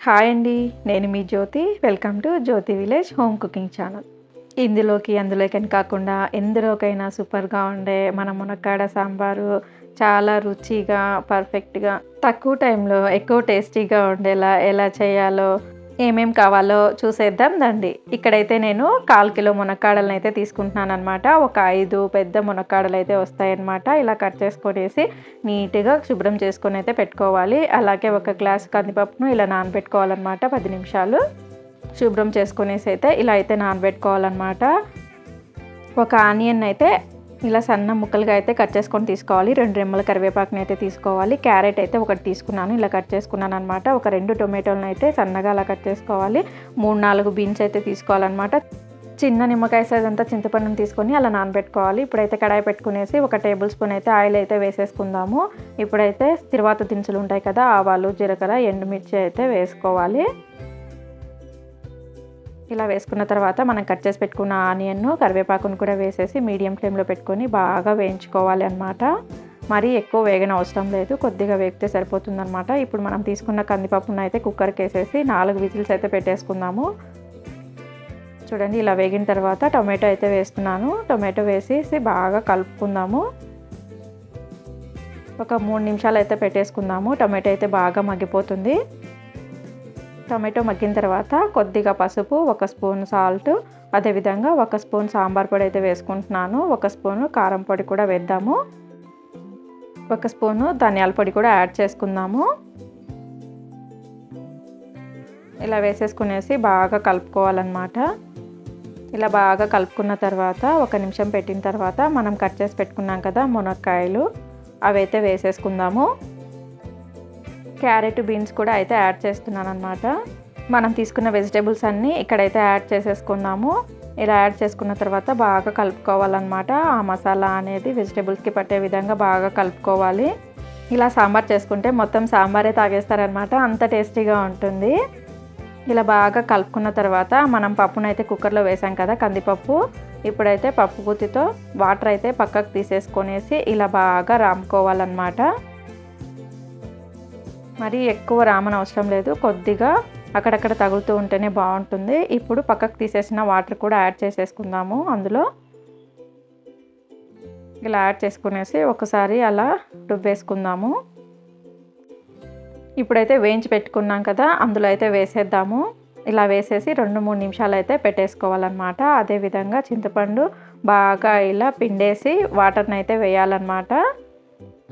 Hi అండి, నేను మీ Jyothi. Welcome to Jyothi village home cooking channel. అందులోకి కాకుండా ఎందులోకైనా సూపర్గా ఉండే మన మునక్కాడ సాంబారు చాలా రుచిగా, పర్ఫెక్ట్గా, తక్కువ టైంలో ఎక్కువ టేస్టీగా ఉండేలా ఎలా చేయాలో, ఏమేం కావాలో చూసేద్దాం రండి. ఇక్కడైతే నేను 1/4 కిలో మునక్కాడలను అయితే తీసుకుంటున్నాను అనమాట. ఒక 5 పెద్ద మునక్కాడలు అయితే వస్తాయన్నమాట. ఇలా కట్ చేసుకొనేసి నీట్గా శుభ్రం చేసుకొని అయితే పెట్టుకోవాలి. అలాగే ఒక గ్లాస్ కందిపప్పును ఇలా నానబెట్టుకోవాలన్నమాట 10 నిమిషాలు. శుభ్రం చేసుకునేసి అయితే ఇలా అయితే నానబెట్టుకోవాలన్నమాట. ఒక ఆనియన్ అయితే ఇలా సన్న ముక్కలుగా అయితే కట్ చేసుకొని తీసుకోవాలి. 2 రెమ్మల కరివేపాకుని అయితే తీసుకోవాలి. క్యారెట్ అయితే ఒకటి తీసుకున్నాను, ఇలా కట్ చేసుకున్నాను అనమాట. ఒక 2 టొమాటోలను అయితే సన్నగా అలా కట్ చేసుకోవాలి. 3-4 బీన్స్ అయితే తీసుకోవాలన్నమాట. చిన్న నిమ్మకాయ సైజ్ అంతా చింతపండుని తీసుకొని అలా నానబెట్టుకోవాలి. ఇప్పుడైతే కడాయి పెట్టుకునేసి 1 టేబుల్ స్పూన్ అయితే ఆయిల్ అయితే వేసేసుకుందాము. ఇప్పుడైతే తిరువాత దినుసులు ఉంటాయి కదా, ఆవాలు, జీలకర్ర, ఎండుమిర్చి అయితే వేసుకోవాలి. ఇలా వేసుకున్న తర్వాత మనం కట్ చేసి పెట్టుకున్న ఆనియన్ను, కరివేపాకును కూడా వేసేసి మీడియం ఫ్లేమ్లో పెట్టుకొని బాగా వేయించుకోవాలి అన్నమాట. మరీ ఎక్కువ వేగన అవసరం లేదు, కొద్దిగా వేగితే సరిపోతుందన్నమాట. ఇప్పుడు మనం తీసుకున్న కందిపప్పును అయితే కుక్కర్కి వేసేసి 4 విజిల్స్ అయితే పెట్టేసుకుందాము. చూడండి, ఇలా వేగిన తర్వాత టొమాటో అయితే వేస్తున్నాను. టొమాటో వేసేసి బాగా కలుపుకుందాము. ఒక 3 నిమిషాలు అయితే పెట్టేసుకుందాము. టొమాటో అయితే బాగా మగ్గిపోతుంది. టొమాటో మగ్గిన తర్వాత కొద్దిగా పసుపు, 1 స్పూన్ సాల్ట్, అదేవిధంగా 1 స్పూన్ సాంబార్ పొడి అయితే వేసుకుంటున్నాను. 1 స్పూను కారం పొడి కూడా వేద్దాము. 1 స్పూను ధనియాల పొడి కూడా యాడ్ చేసుకుందాము. ఇలా వేసేసుకునేసి బాగా కలుపుకోవాలన్నమాట. ఇలా బాగా కలుపుకున్న తర్వాత 1 నిమిషం పెట్టిన తర్వాత మనం కట్ చేసి పెట్టుకున్నాం కదా మునక్కాయలు, అవైతే వేసేసుకుందాము. క్యారెట్, బీన్స్ కూడా అయితే యాడ్ చేస్తున్నాను అనమాట. మనం తీసుకున్న వెజిటేబుల్స్ అన్నీ ఇక్కడైతే యాడ్ చేసేసుకుందాము. ఇలా యాడ్ చేసుకున్న తర్వాత బాగా కలుపుకోవాలన్నమాట. ఆ మసాలా అనేది వెజిటేబుల్స్కి పట్టే విధంగా బాగా కలుపుకోవాలి. ఇలా సాంబార్ చేసుకుంటే మొత్తం సాంబారే తాగేస్తారనమాట, అంత టేస్టీగా ఉంటుంది. ఇలా బాగా కలుపుకున్న తర్వాత మనం పప్పునైతే కుక్కర్లో వేసాం కదా కందిపప్పు, ఇప్పుడైతే పప్పు గుత్తితో వాటర్ అయితే పక్కకు తీసేసుకొనేసి ఇలా బాగా రాముకోవాలన్నమాట. మరి ఎక్కువ రామన అవసరం లేదు, కొద్దిగా అక్కడక్కడ తగులుతూ ఉంటేనే బాగుంటుంది. ఇప్పుడు పక్కకు తీసేసిన వాటర్ కూడా యాడ్ చేసేసుకుందాము. అందులో ఇలా యాడ్ చేసుకునేసి ఒకసారి అలా రుబ్బేసుకుందాము. ఇప్పుడైతే వేయించి పెట్టుకున్నాం కదా, అందులో అయితే వేసేద్దాము. ఇలా వేసేసి 2-3 నిమిషాలు అయితే పెట్టేసుకోవాలన్నమాట. అదేవిధంగా చింతపండు బాగా ఇలా పిండేసి వాటర్ని అయితే వేయాలన్నమాట.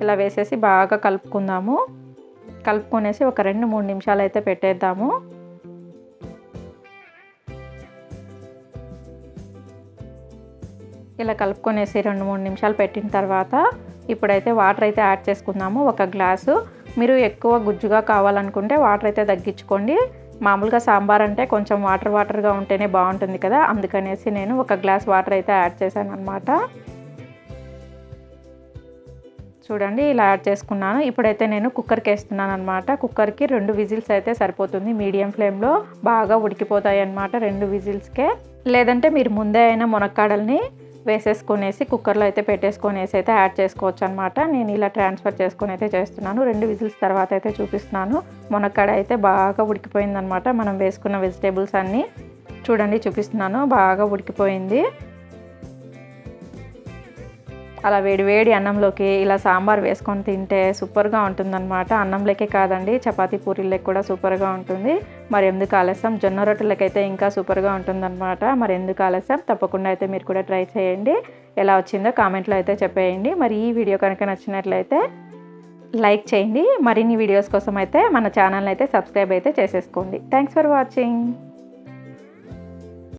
ఇలా వేసేసి బాగా కలుపుకుందాము. కలుపుకొనేసి ఒక 2-3 నిమిషాలు అయితే పెట్టేద్దాము. ఇలా కలుపుకొనేసి 2-3 నిమిషాలు పెట్టిన తర్వాత ఇప్పుడైతే వాటర్ అయితే యాడ్ చేసుకుందాము. 1 గ్లాసు. మీరు ఎక్కువ గుజ్జుగా కావాలనుకుంటే వాటర్ అయితే తగ్గించుకోండి. మామూలుగా సాంబార్ అంటే కొంచెం వాటర్గా ఉంటేనే బాగుంటుంది కదా, అందుకనేసి నేను 1 గ్లాస్ వాటర్ అయితే యాడ్ చేశాను అనమాట. చూడండి, ఇలా యాడ్ చేసుకున్నాను. ఇప్పుడైతే నేను కుక్కర్కి వేస్తున్నాను అనమాట. కుక్కర్కి 2 విజిల్స్ అయితే సరిపోతుంది. మీడియం ఫ్లేమ్లో బాగా ఉడికిపోతాయి అన్నమాట 2 విజిల్స్కే. లేదంటే మీరు ముందే అయినా మునక్కాడల్ని వేసేసుకొనేసి కుక్కర్లో అయితే పెట్టేసుకొనేసి అయితే యాడ్ చేసుకోవచ్చు అనమాట. నేను ఇలా ట్రాన్స్ఫర్ చేసుకొని అయితే చేస్తున్నాను. 2 విజిల్స్ తర్వాత అయితే చూపిస్తున్నాను. మునక్కాడ అయితే బాగా ఉడికిపోయిందనమాట. మనం వేసుకున్న వెజిటేబుల్స్ అన్నీ చూడండి, చూపిస్తున్నాను, బాగా ఉడికిపోయింది. అలా వేడి అన్నంలోకి ఇలా సాంబార్ వేసుకొని తింటే సూపర్గా ఉంటుందన్నమాట. అన్నంలోకే కాదండి, చపాతీ పూరీలకు కూడా సూపర్గా ఉంటుంది. మరి ఎందుకు ఆలస్యం, జొన్న రొట్టెలకైతే ఇంకా సూపర్గా ఉంటుందన్నమాట. మరి ఎందుకు ఆలస్యం, తప్పకుండా అయితే మీరు కూడా ట్రై చేయండి. ఎలా వచ్చిందో కామెంట్లో అయితే చెప్పేయండి. మరి ఈ వీడియో కనుక నచ్చినట్లయితే లైక్ చేయండి. మరిన్ని వీడియోస్ కోసం అయితే మన ఛానల్ని అయితే సబ్స్క్రైబ్ అయితే చేసేసుకోండి. Thanks for watching.